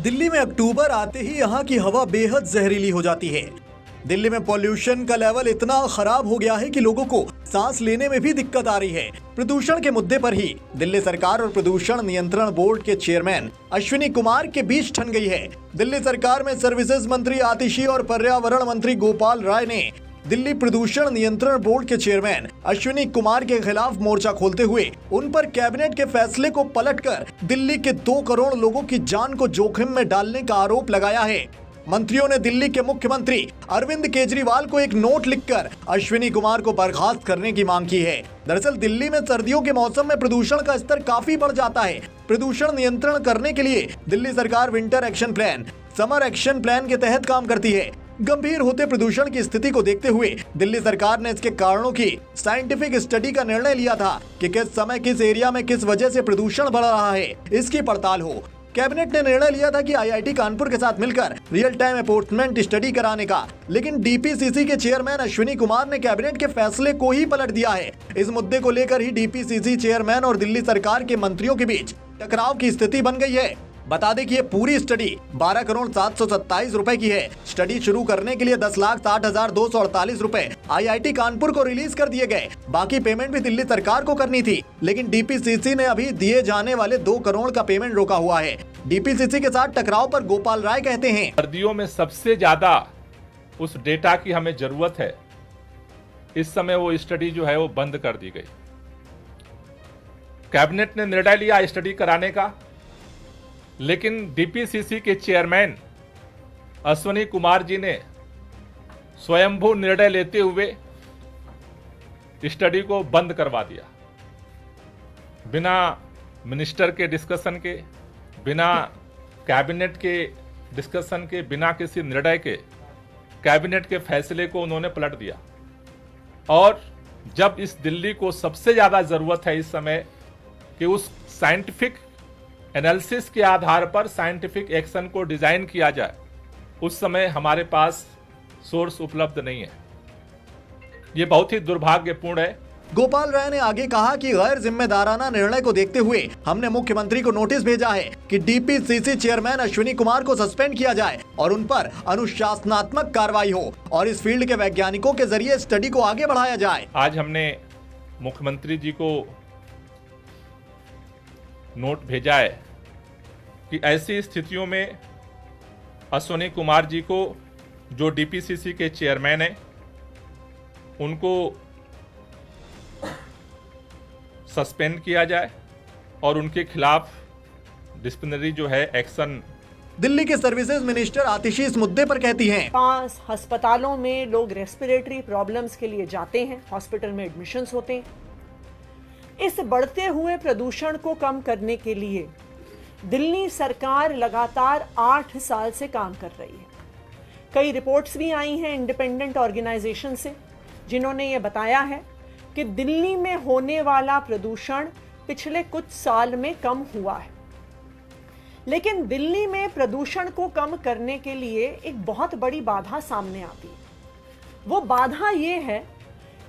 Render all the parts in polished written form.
दिल्ली में अक्टूबर आते ही यहाँ की हवा बेहद जहरीली हो जाती है। दिल्ली में पॉल्यूशन का लेवल इतना खराब हो गया है कि लोगों को सांस लेने में भी दिक्कत आ रही है। प्रदूषण के मुद्दे पर ही दिल्ली सरकार और प्रदूषण नियंत्रण बोर्ड के चेयरमैन अश्विनी कुमार के बीच ठन गई है। दिल्ली सरकार में सर्विसेज मंत्री आतिशी और पर्यावरण मंत्री गोपाल राय ने दिल्ली प्रदूषण नियंत्रण बोर्ड के चेयरमैन अश्विनी कुमार के खिलाफ मोर्चा खोलते हुए उन पर कैबिनेट के फैसले को पलटकर दिल्ली के 2 करोड़ लोगों की जान को जोखिम में डालने का आरोप लगाया है। मंत्रियों ने दिल्ली के मुख्यमंत्री अरविंद केजरीवाल को एक नोट लिखकर अश्विनी कुमार को बर्खास्त करने की मांग की है। दरअसल दिल्ली में सर्दियों के मौसम में प्रदूषण का स्तर काफी बढ़ जाता है। प्रदूषण नियंत्रण करने के लिए दिल्ली सरकार winter action plan, summer action plan के तहत काम करती है। गंभीर होते प्रदूषण की स्थिति को देखते हुए दिल्ली सरकार ने इसके कारणों की साइंटिफिक स्टडी का निर्णय लिया था कि किस समय किस एरिया में किस वजह से प्रदूषण बढ़ रहा है, इसकी पड़ताल हो। कैबिनेट ने निर्णय लिया था कि आईआईटी कानपुर के साथ मिलकर रियल टाइम एनफोर्समेंट स्टडी कराने का, लेकिन डीपीसीसी के चेयरमैन अश्विनी कुमार ने कैबिनेट के फैसले को ही पलट दिया है। इस मुद्दे को लेकर ही डीपीसीसी चेयरमैन और दिल्ली सरकार के मंत्रियों के बीच टकराव की स्थिति बन गई है। बता दें कि ये पूरी स्टडी 12 करोड़ 727 रुपए की है। स्टडी शुरू करने के लिए 10,60,248 रुपए आईआईटी कानपुर को रिलीज कर दिए गए। बाकी पेमेंट भी दिल्ली सरकार को करनी थी, लेकिन डीपीसीसी ने अभी दिए जाने वाले 2 करोड़ का पेमेंट रोका हुआ है। डीपीसीसी के साथ टकराव पर गोपाल राय कहते हैं, सर्दियों में सबसे ज्यादा उस डेटा की हमें जरूरत है। इस समय वो स्टडी जो है वो बंद कर दी गई। कैबिनेट ने निर्णय लिया स्टडी कराने का, लेकिन डीपीसीसी के चेयरमैन अश्विनी कुमार जी ने स्वयंभू निर्णय लेते हुए स्टडी को बंद करवा दिया। बिना मिनिस्टर के डिस्कशन के, बिना कैबिनेट के डिस्कशन के, बिना किसी निर्णय के कैबिनेट के फैसले को उन्होंने पलट दिया। और जब इस दिल्ली को सबसे ज्यादा जरूरत है इस समय कि उस साइंटिफिक एनालिसिस के आधार पर साइंटिफिक एक्शन को डिजाइन किया जाए, उस समय हमारे पास सोर्स उपलब्ध नहीं है। ये बहुत ही दुर्भाग्यपूर्ण है। गोपाल राय ने आगे कहा कि गैर जिम्मेदाराना निर्णय को देखते हुए हमने मुख्यमंत्री को नोटिस भेजा है कि डीपीसीसी चेयरमैन अश्विनी कुमार को सस्पेंड किया जाए और उन पर अनुशासनात्मक कार्रवाई हो और इस फील्ड के वैज्ञानिकों के जरिए स्टडी को आगे बढ़ाया जाए। आज हमने मुख्यमंत्री जी को नोट भेजा है कि ऐसी स्थितियों में अश्विनी कुमार जी को, जो डीपीसीसी के चेयरमैन हैं, उनको सस्पेंड किया जाए और उनके खिलाफ डिसिप्लिनरी जो है एक्शन। दिल्ली के सर्विसेज मिनिस्टर आतिशी इस मुद्दे पर कहती हैं, 5 अस्पतालों में लोग रेस्पिरेटरी प्रॉब्लम्स के लिए जाते हैं, हॉस्पिटल में एडमिशन्स होते हैं। इस बढ़ते हुए प्रदूषण को कम करने के लिए दिल्ली सरकार लगातार 8 साल से काम कर रही है। कई रिपोर्ट्स भी आई हैं इंडिपेंडेंट ऑर्गेनाइजेशन से, जिन्होंने ये बताया है कि दिल्ली में होने वाला प्रदूषण पिछले कुछ साल में कम हुआ है। लेकिन दिल्ली में प्रदूषण को कम करने के लिए एक बहुत बड़ी बाधा सामने आती है। वो बाधा ये है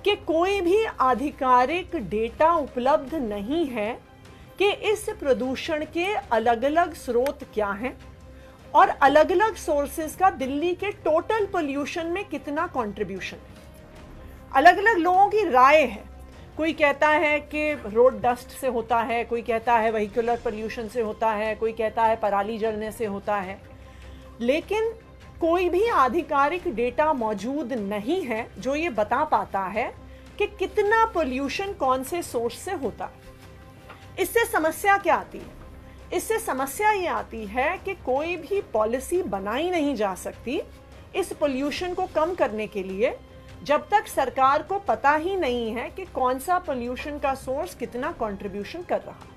कि कोई भी आधिकारिक डेटा उपलब्ध नहीं है कि इस प्रदूषण के अलग अलग स्रोत क्या हैं और अलग अलग सोर्सेज का दिल्ली के टोटल पोल्यूशन में कितना कंट्रीब्यूशन है। अलग अलग लोगों की राय है। कोई कहता है कि रोड डस्ट से होता है, कोई कहता है व्हीकुलर पोल्यूशन से होता है, कोई कहता है पराली जलने से होता है, लेकिन कोई भी आधिकारिक डेटा मौजूद नहीं है जो ये बता पाता है कि कितना पोल्यूशन कौन से सोर्स से होता है। इससे समस्या क्या आती है? इससे समस्या ये आती है कि कोई भी पॉलिसी बनाई नहीं जा सकती इस पोल्यूशन को कम करने के लिए जब तक सरकार को पता ही नहीं है कि कौन सा पोल्यूशन का सोर्स कितना कंट्रीब्यूशन कर रहा है।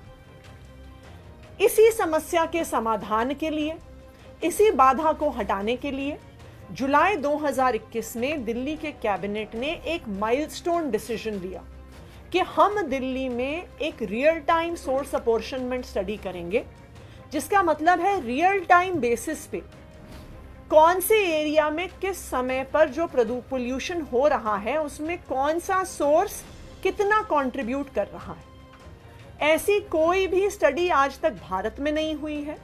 इसी समस्या के समाधान के लिए, इसी बाधा को हटाने के लिए जुलाई 2021 में दिल्ली के कैबिनेट ने एक माइलस्टोन डिसीजन लिया कि हम दिल्ली में एक real time source apportionment study करेंगे, जिसका मतलब है रियल टाइम बेसिस पे कौन से एरिया में किस समय पर जो पोल्यूशन हो रहा है उसमें कौन सा सोर्स कितना कंट्रीब्यूट कर रहा है। ऐसी कोई भी स्टडी आज तक भारत में नहीं हुई है।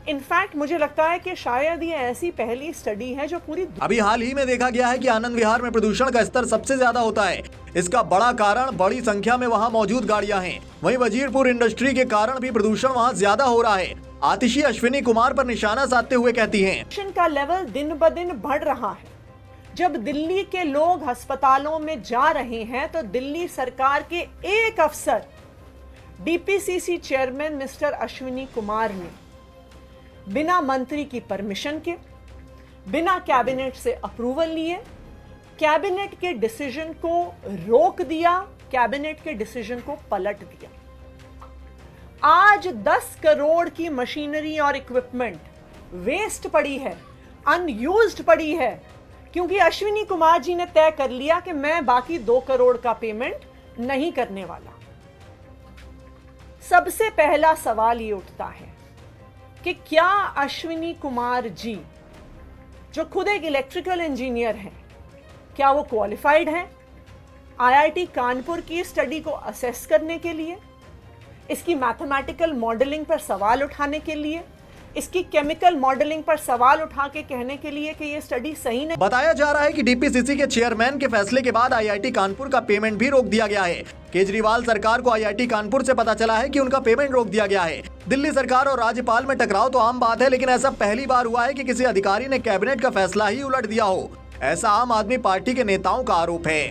इनफैक्ट मुझे लगता है कि शायद ये ऐसी पहली स्टडी है जो पूरी अभी हाल ही में देखा गया है कि आनंद विहार में प्रदूषण का स्तर सबसे ज्यादा होता है। इसका बड़ा कारण बड़ी संख्या में वहां मौजूद गाड़ियां हैं। वहीं वजीरपुर इंडस्ट्री के कारण भी प्रदूषण वहां ज्यादा हो रहा है। आतिशी अश्विनी कुमार पर निशाना साधते हुए कहती हैं, प्रदूषण का लेवल दिन ब दिन बढ़ रहा है। जब दिल्ली के लोग अस्पतालों में जा रहे हैं तो दिल्ली सरकार के एक अफसर DPCC chairman mister Ashwini Kumar ने बिना मंत्री की परमिशन के, बिना कैबिनेट से अप्रूवल लिए, कैबिनेट के डिसीजन को रोक दिया, कैबिनेट के डिसीजन को पलट दिया। आज 10 करोड़ की मशीनरी और इक्विपमेंट वेस्ट पड़ी है, अनयूज्ड पड़ी है, क्योंकि अश्विनी कुमार जी ने तय कर लिया कि मैं बाकी 2 करोड़ का पेमेंट नहीं करने वाला। सबसे पहला सवाल ये उठता है कि क्या अश्विनी कुमार जी, जो खुद एक इलेक्ट्रिकल इंजीनियर हैं, क्या वो क्वालिफाइड हैं आईआईटी कानपुर की स्टडी को असेस करने के लिए, इसकी मैथमेटिकल मॉडलिंग पर सवाल उठाने के लिए, इसकी केमिकल मॉडलिंग पर सवाल उठा के कहने के लिए कि ये स्टडी सही नहीं। बताया जा रहा है कि डीपीसीसी के चेयरमैन के फैसले के बाद आईआईटी कानपुर का पेमेंट भी रोक दिया गया है। केजरीवाल सरकार को आईआईटी कानपुर से पता चला है कि उनका पेमेंट रोक दिया गया है। दिल्ली सरकार और राज्यपाल में टकराव तो आम बात है, लेकिन ऐसा पहली बार हुआ है कि किसी अधिकारी ने कैबिनेट का फैसला ही उलट दिया हो। ऐसा आम आदमी पार्टी के नेताओं का आरोप है।